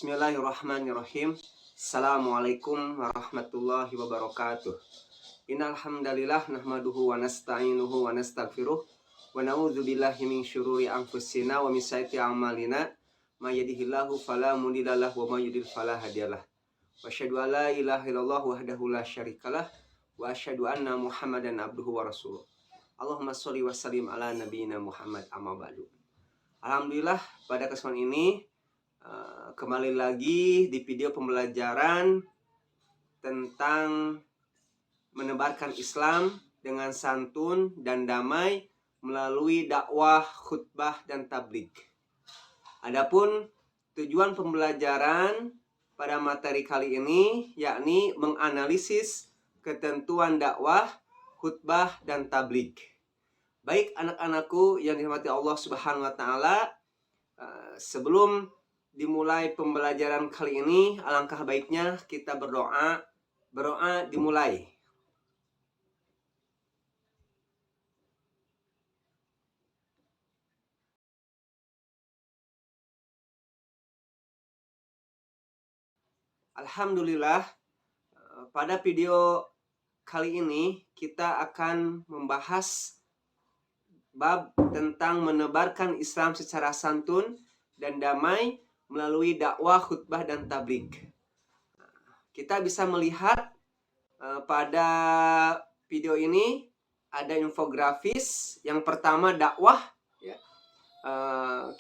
Bismillahirrahmanirrahim. Assalamualaikum warahmatullahi wabarakatuh. Innal hamdalillah nahmaduhu wa nasta'inuhu wa nastaghfiruh wa na'udzubillahi min syururi anfusina wa min sayyiati a'malina may yahdihillahu fala mudilla lahu wa may yudlil fala hadiyalah. Wa asyhadu an la ilaha illallah wahdahu la syarikalah wa asyhadu anna Muhammadan abduhu wa rasuluh. Allahumma sholli wa sallim ala nabiyyina Muhammad amma ba'du. Alhamdulillah pada kesempatan ini kembali lagi di video pembelajaran tentang menebarkan Islam dengan santun dan damai melalui dakwah, khutbah, dan tabligh. Adapun tujuan pembelajaran pada materi kali ini yakni menganalisis ketentuan dakwah, khutbah, dan tabligh. Baik anak-anakku yang dirahmati Allah Subhanahu wa taala, sebelum dimulai pembelajaran kali ini, alangkah baiknya kita berdoa. Berdoa dimulai. Alhamdulillah, pada video kali ini kita akan membahas bab tentang menebarkan Islam secara santun dan damai melalui dakwah, khutbah, dan tabligh. Kita bisa melihat pada video ini ada infografis. Yang pertama dakwah.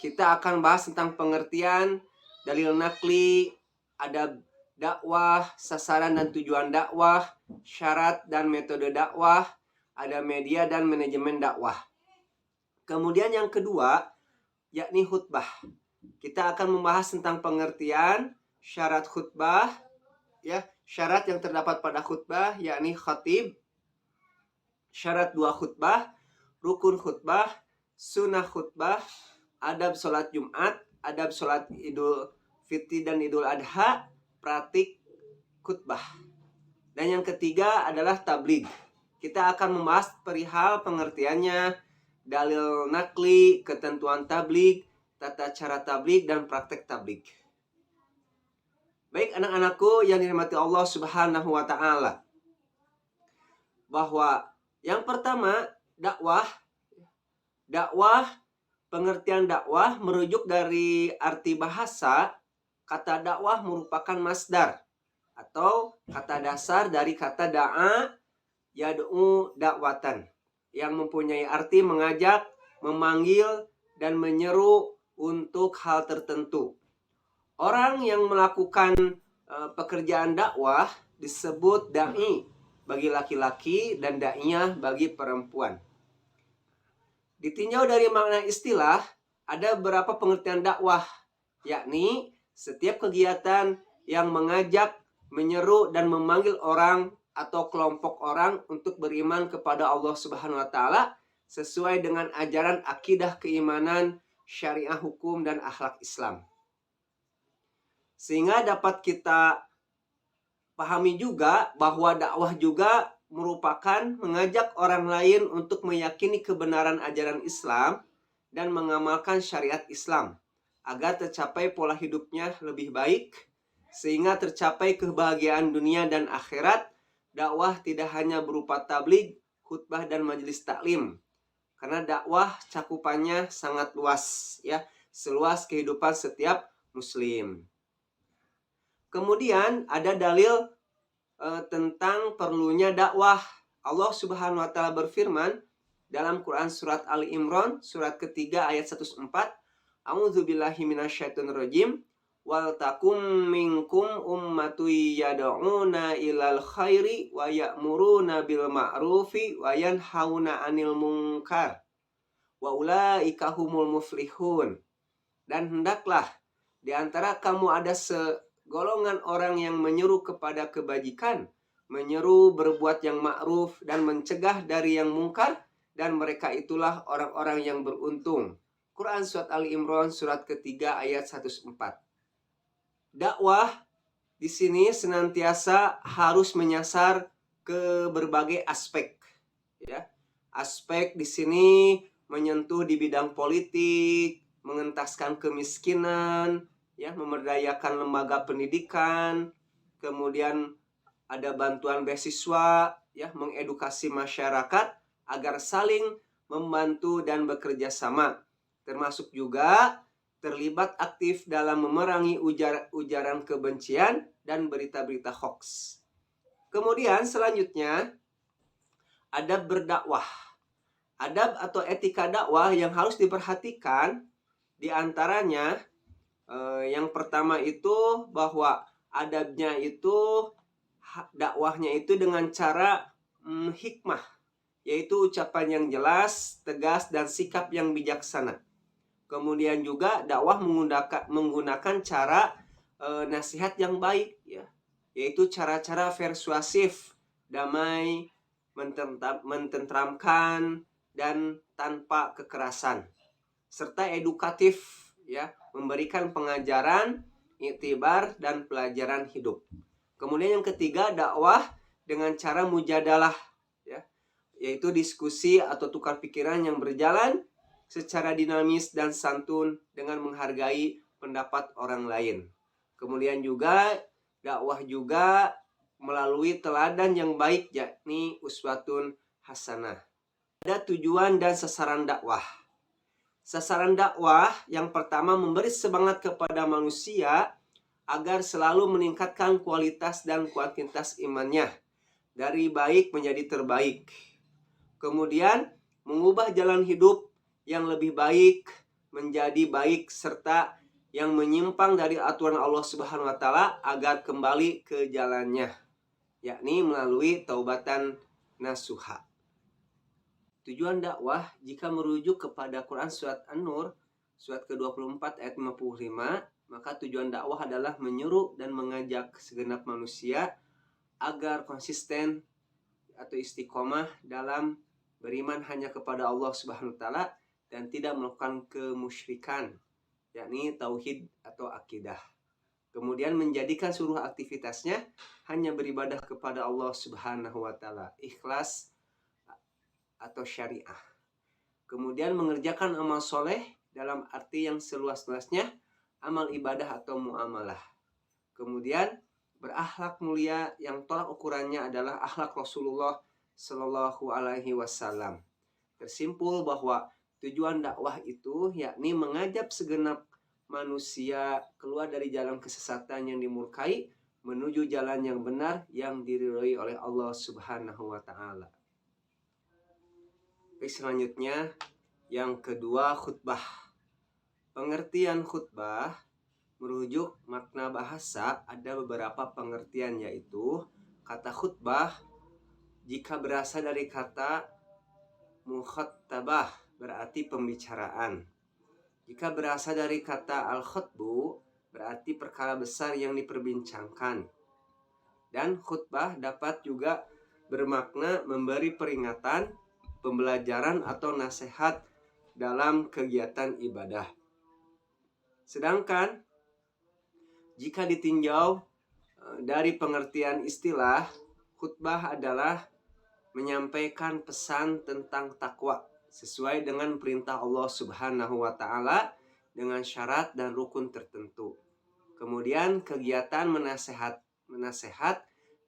Kita akan bahas tentang pengertian, dalil nakli, adab dakwah, sasaran dan tujuan dakwah, syarat dan metode dakwah, ada media dan manajemen dakwah. Kemudian yang kedua yakni khutbah. Kita akan membahas tentang pengertian, syarat khutbah, syarat yang terdapat pada khutbah yakni khatib, syarat dua khutbah, rukun khutbah, sunnah khutbah, adab sholat Jumat, adab sholat Idul Fitri dan Idul Adha, praktik khutbah. Dan yang ketiga adalah tabligh. Kita akan membahas perihal pengertiannya, dalil nakli, ketentuan tabligh, tata cara tabligh, dan praktek tabligh. Baik anak-anakku yang dirahmati Allah Subhanahu wa taala, bahwa yang pertama dakwah. Dakwah, pengertian dakwah merujuk dari arti bahasa. Kata dakwah merupakan masdar atau kata dasar dari kata da'a yad'u dakwatan, yang mempunyai arti mengajak, memanggil, dan menyeru untuk hal tertentu. Orang yang melakukan pekerjaan dakwah disebut da'i bagi laki-laki dan da'iyah bagi perempuan. Ditinjau dari makna istilah, ada beberapa pengertian dakwah, yakni setiap kegiatan yang mengajak, menyeru, dan memanggil orang atau kelompok orang untuk beriman kepada Allah Subhanahu wa taala sesuai dengan ajaran akidah keimanan, syariah hukum, dan akhlak Islam. Sehingga dapat kita pahami juga bahwa dakwah juga merupakan mengajak orang lain untuk meyakini kebenaran ajaran Islam dan mengamalkan syariat Islam agar tercapai pola hidupnya lebih baik, sehingga tercapai kebahagiaan dunia dan akhirat. Dakwah tidak hanya berupa tabligh, khutbah, dan majelis taklim, karena dakwah cakupannya sangat luas, seluas kehidupan setiap muslim. Kemudian ada dalil tentang perlunya dakwah. Allah Subhanahu wa taala berfirman dalam Quran surat Ali Imran surat ketiga ayat 104, A'udzubillahi minasyaitonirrajim, wal takum minkum ummatu yad'una ilal khairi wa ya'muruna bil ma'rufi wa yanhauna 'anil munkar wa ulaika humul muflihun. Dan hendaklah di antara kamu ada segolongan orang yang menyeru kepada kebajikan, menyeru berbuat yang ma'ruf, dan mencegah dari yang mungkar, dan mereka itulah orang-orang yang beruntung. Quran surat Ali Imran surat ketiga ayat 104. Dakwah di sini senantiasa harus menyasar ke berbagai aspek. Aspek di sini menyentuh di bidang politik, mengentaskan kemiskinan, ya, memberdayakan lembaga pendidikan, kemudian ada bantuan beasiswa, ya, mengedukasi masyarakat agar saling membantu dan bekerja sama, termasuk juga terlibat aktif dalam memerangi ujaran kebencian dan berita-berita hoax. Kemudian selanjutnya, adab berdakwah. Adab atau etika dakwah yang harus diperhatikan diantaranya yang pertama itu bahwa adabnya itu dakwahnya itu dengan cara hikmah, yaitu ucapan yang jelas, tegas, dan sikap yang bijaksana. Kemudian juga dakwah menggunakan cara nasihat yang baik, ya, yaitu cara-cara persuasif, damai, mententramkan, dan tanpa kekerasan, serta edukatif, ya, memberikan pengajaran, iktibar, dan pelajaran hidup. Kemudian yang ketiga, dakwah dengan cara mujadalah, ya, yaitu diskusi atau tukar pikiran yang berjalan secara dinamis dan santun dengan menghargai pendapat orang lain. Kemudian juga dakwah juga melalui teladan yang baik, yakni uswatun hasanah. Ada tujuan dan sasaran dakwah. Sasaran dakwah yang pertama memberi semangat kepada manusia agar selalu meningkatkan kualitas dan kuantitas imannya dari baik menjadi terbaik. Kemudian mengubah jalan hidup yang lebih baik menjadi baik, serta yang menyimpang dari aturan Allah Subhanahu wa taala agar kembali ke jalannya, yakni melalui taubatan nasuha. Tujuan dakwah jika merujuk kepada Quran surat An-Nur surat ke-24 ayat 55, maka tujuan dakwah adalah menyuruh dan mengajak segenap manusia agar konsisten atau istiqomah dalam beriman hanya kepada Allah Subhanahu wa taala dan tidak melakukan kemusyrikan, yakni tauhid atau akidah. Kemudian menjadikan seluruh aktivitasnya hanya beribadah kepada Allah Subhanahu wa taala, ikhlas atau syariah. Kemudian mengerjakan amal soleh dalam arti yang seluas-luasnya, amal ibadah atau muamalah. Kemudian berakhlak mulia yang tolak ukurannya adalah akhlak Rasulullah Shallallahu Alaihi Wasallam. Tersimpul bahwa tujuan dakwah itu yakni mengajak segenap manusia keluar dari jalan kesesatan yang dimurkai menuju jalan yang benar yang diridhoi oleh Allah Subhanahu wa taala. Selanjutnya yang kedua, khutbah. Pengertian khutbah merujuk makna bahasa, ada beberapa pengertian, yaitu kata khutbah jika berasal dari kata mukhattabah berarti pembicaraan. Jika berasal dari kata al-khutbu berarti perkara besar yang diperbincangkan. Dan khutbah dapat juga bermakna memberi peringatan, pembelajaran atau nasihat dalam kegiatan ibadah. Sedangkan jika ditinjau dari pengertian istilah, khutbah adalah menyampaikan pesan tentang takwa sesuai dengan perintah Allah Subhanahu wa taala dengan syarat dan rukun tertentu. Kemudian kegiatan menasehat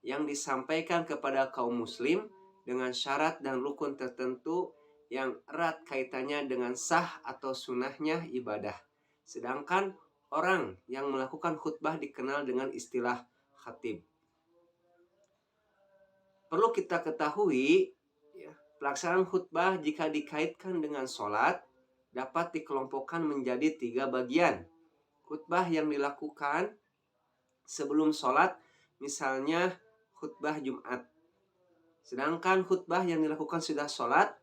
yang disampaikan kepada kaum muslim dengan syarat dan rukun tertentu yang erat kaitannya dengan sah atau sunnahnya ibadah. Sedangkan orang yang melakukan khutbah dikenal dengan istilah khatib. Perlu kita ketahui, ya, pelaksanaan khutbah jika dikaitkan dengan sholat dapat dikelompokkan menjadi 3 bagian. Khutbah yang dilakukan sebelum sholat, misalnya khutbah Jumat. Sedangkan khutbah yang dilakukan sudah sholat,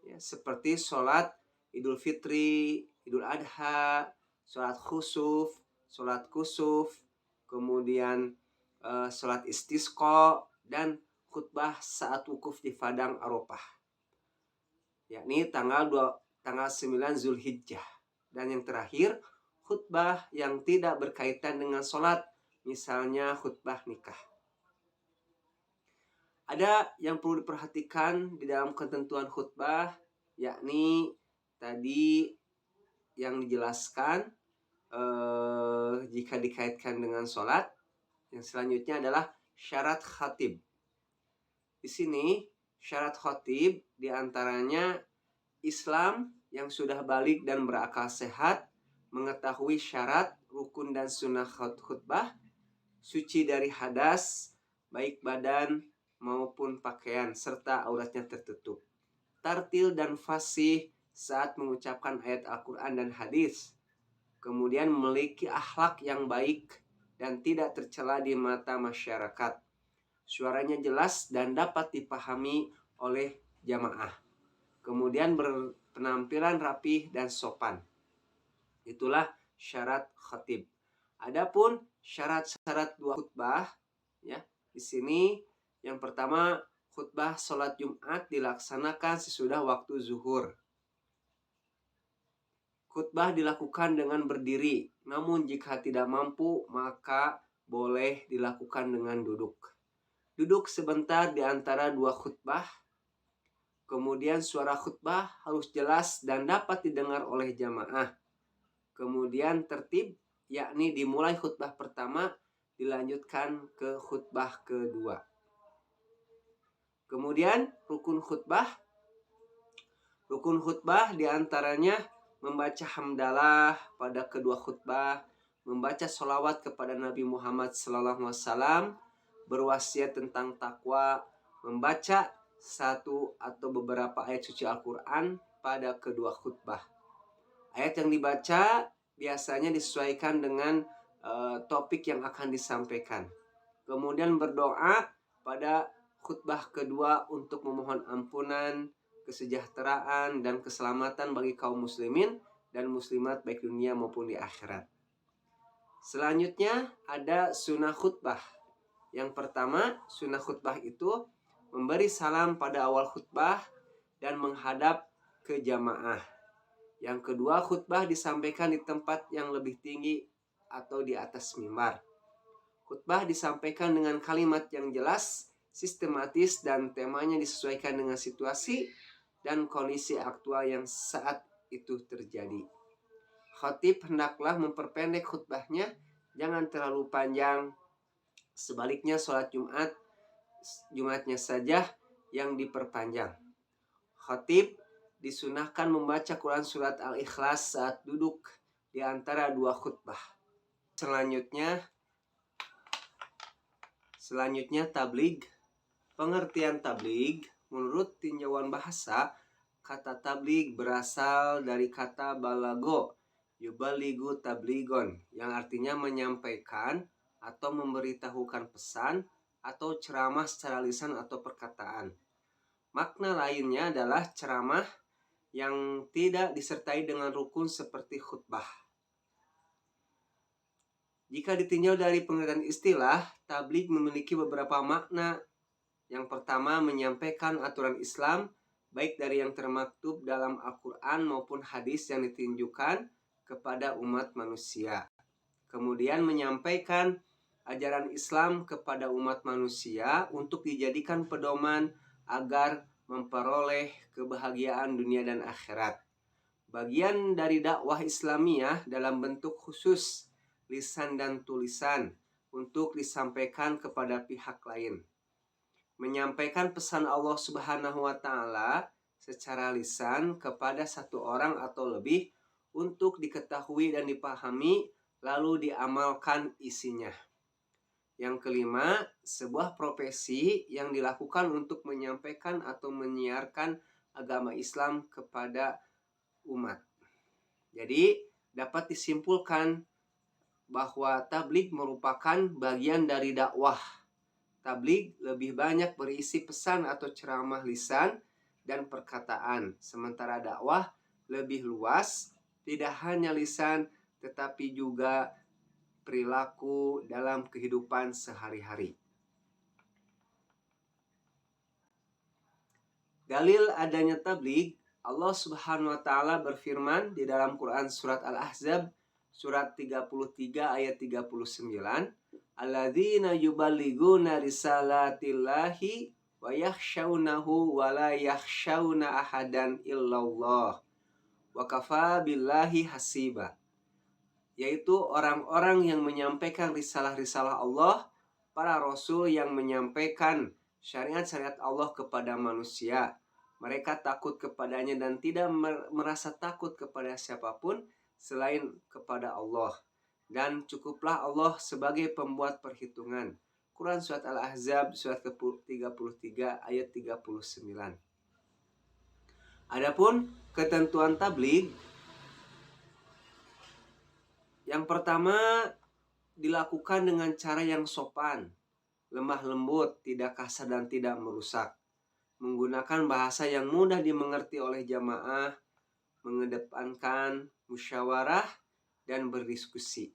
ya, seperti sholat Idul Fitri, Idul Adha, sholat khusuf, sholat kusuf, kemudian sholat istisqa, dan khutbah saat wukuf di Padang Arafah, yakni tanggal 9 Zulhijjah. Dan yang terakhir, khutbah yang tidak berkaitan dengan sholat, misalnya khutbah nikah. Ada yang perlu diperhatikan di dalam ketentuan khutbah, yakni tadi yang dijelaskan jika dikaitkan dengan sholat. Yang selanjutnya adalah syarat khatib. Di sini syarat khatib diantaranya Islam yang sudah balik dan berakal sehat, mengetahui syarat, rukun dan sunnah khutbah, suci dari hadas, baik badan maupun pakaian, serta auratnya tertutup. Tartil dan fasih saat mengucapkan ayat Al-Quran dan hadis. Kemudian memiliki akhlak yang baik dan tidak tercela di mata masyarakat. Suaranya jelas dan dapat dipahami oleh jamaah. Kemudian berpenampilan rapih dan sopan. Itulah syarat khatib. Adapun syarat-syarat dua khutbah, ya, di sini yang pertama, khutbah sholat Jumat dilaksanakan sesudah waktu zuhur. Khutbah dilakukan dengan berdiri, namun jika tidak mampu maka boleh dilakukan dengan duduk. Duduk sebentar di antara dua khutbah. Kemudian suara khutbah harus jelas dan dapat didengar oleh jamaah. Kemudian tertib, yakni dimulai khutbah pertama dilanjutkan ke khutbah kedua. Kemudian rukun khutbah. Rukun khutbah diantaranya membaca hamdalah pada kedua khutbah, membaca sholawat kepada Nabi Muhammad SAW, berwasiat tentang takwa, membaca satu atau beberapa ayat suci Al-Quran pada kedua khutbah. Ayat yang dibaca biasanya disesuaikan dengan topik yang akan disampaikan. Kemudian berdoa pada khutbah kedua untuk memohon ampunan, kesejahteraan dan keselamatan bagi kaum muslimin dan muslimat baik dunia maupun di akhirat. Selanjutnya ada sunnah khutbah. Yang pertama, sunnah khutbah itu memberi salam pada awal khutbah dan menghadap ke jamaah. Yang kedua, khutbah disampaikan di tempat yang lebih tinggi atau di atas mimbar. Khutbah disampaikan dengan kalimat yang jelas, sistematis dan temanya disesuaikan dengan situasi dan kondisi aktual yang saat itu terjadi. Khatib hendaklah memperpendek khutbahnya, jangan terlalu panjang. Sebaliknya sholat Jumatnya saja yang diperpanjang. Khatib disunahkan membaca Quran surat Al-Ikhlas saat duduk di antara dua khutbah. Selanjutnya tabligh. Pengertian tabligh menurut tinjauan bahasa, kata tabligh berasal dari kata balago, yubaligu tabligon, yang artinya menyampaikan atau memberitahukan pesan atau ceramah secara lisan atau perkataan. Makna lainnya adalah ceramah yang tidak disertai dengan rukun seperti khutbah. Jika ditinjau dari pengertian istilah, tabligh memiliki beberapa makna. Yang pertama, menyampaikan aturan Islam, baik dari yang termaktub dalam Al-Quran maupun hadis yang ditunjukkan kepada umat manusia. Kemudian menyampaikan ajaran Islam kepada umat manusia untuk dijadikan pedoman agar memperoleh kebahagiaan dunia dan akhirat. Bagian dari dakwah Islamiyah dalam bentuk khusus, lisan dan tulisan, untuk disampaikan kepada pihak lain. Menyampaikan pesan Allah Subhanahu wa Ta'ala secara lisan kepada satu orang atau lebih untuk diketahui dan dipahami, lalu diamalkan isinya. Yang kelima, sebuah profesi yang dilakukan untuk menyampaikan atau menyiarkan agama Islam kepada umat. Jadi dapat disimpulkan bahwa tabligh merupakan bagian dari dakwah. Tabligh lebih banyak berisi pesan atau ceramah lisan dan perkataan, sementara dakwah lebih luas, tidak hanya lisan tetapi juga perilaku dalam kehidupan sehari-hari. Dalil adanya tabligh, Allah Subhanahu wa Ta'ala berfirman di dalam Quran surat Al-Ahzab surat 33 ayat 39, alladzina yuballighuna risalatillahi wa yakhshawnahu wa la yakhshawna ahadan illallah wa kafa billahi hasiba. yaitu orang-orang yang menyampaikan risalah-risalah Allah, para rasul yang menyampaikan syariat-syariat Allah kepada manusia. Mereka takut kepadanya dan tidak merasa takut kepada siapapun selain kepada Allah. Dan cukuplah Allah sebagai pembuat perhitungan. Quran Surat Al-Ahzab surat ke-33 ayat 39. Adapun ketentuan tabligh, yang pertama dilakukan dengan cara yang sopan, lemah lembut, tidak kasar dan tidak merusak. Menggunakan bahasa yang mudah dimengerti oleh jamaah, mengedepankan musyawarah dan berdiskusi.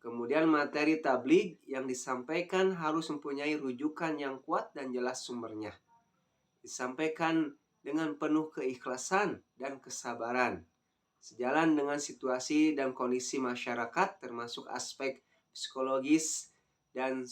Kemudian materi tabligh yang disampaikan harus mempunyai rujukan yang kuat dan jelas sumbernya. Disampaikan dengan penuh keikhlasan dan kesabaran, sejalan dengan situasi dan kondisi masyarakat termasuk aspek psikologis dan